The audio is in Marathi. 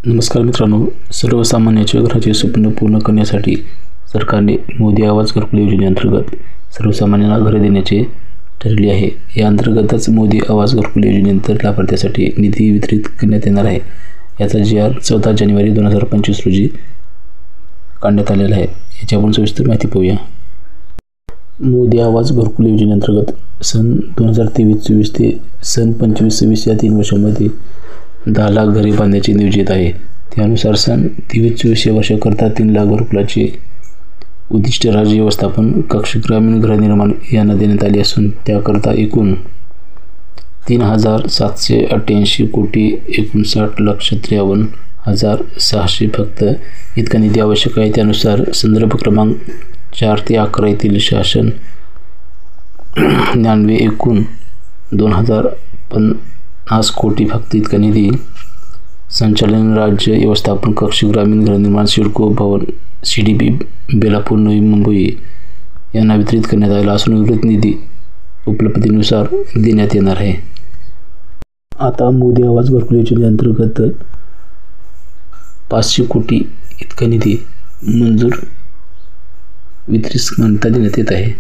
नमस्कार मित्रांनो, सर्वसामान्यांच्या घराचे स्वप्न पूर्ण करण्यासाठी सरकारने मोदी आवास घरकुल योजनेअंतर्गत सर्वसामान्यांना घरे देण्याचे ठरले आहे. या अंतर्गतच मोदी आवास घरकुल योजनेनंतर लाभार्थ्यांसाठी निधी वितरित करण्यात येणार आहे. याचा जी.आर. 14 जानेवारी 2025 रोजी काढण्यात आलेला आहे. याची आपण सविस्तर माहिती पाहूया. मोदी आवास घरकुल योजनेअंतर्गत सन 2023-24 ते सन 25-26 या 3 वर्षांमध्ये 10 लाख घरे बांधण्याचे नियोजित आहे. त्यानुसार सन 23-24 या वर्षाकरता 3 लाख घरकुलाचे उद्दिष्ट राज्य व्यवस्थापन कक्ष ग्रामीण गृहनिर्माण यांना देण्यात आले असून त्याकरता एकूण 3,788 कोटी 59,53,600 फक्त इतका निधी आवश्यक आहे. त्यानुसार संदर्भ क्रमांक 4 ते 11 येथील शासन 99 एकूण 2,050 कोटी फक्त इतका निधी संचालन राज्य व्यवस्थापन कक्ष ग्रामीण गृहनिर्माण सिडको भवन CDB बेलापूर नवी मुंबई यांना वितरित करण्यात आला असून उर्वरित निधी उपलब्धतेनुसार देण्यात येणार आहे. आता मोदी आवास घरकुल योजनेअंतर्गत 500 कोटी इतका निधी मंजूर वितरित मान्यता देण्यात येत आहे.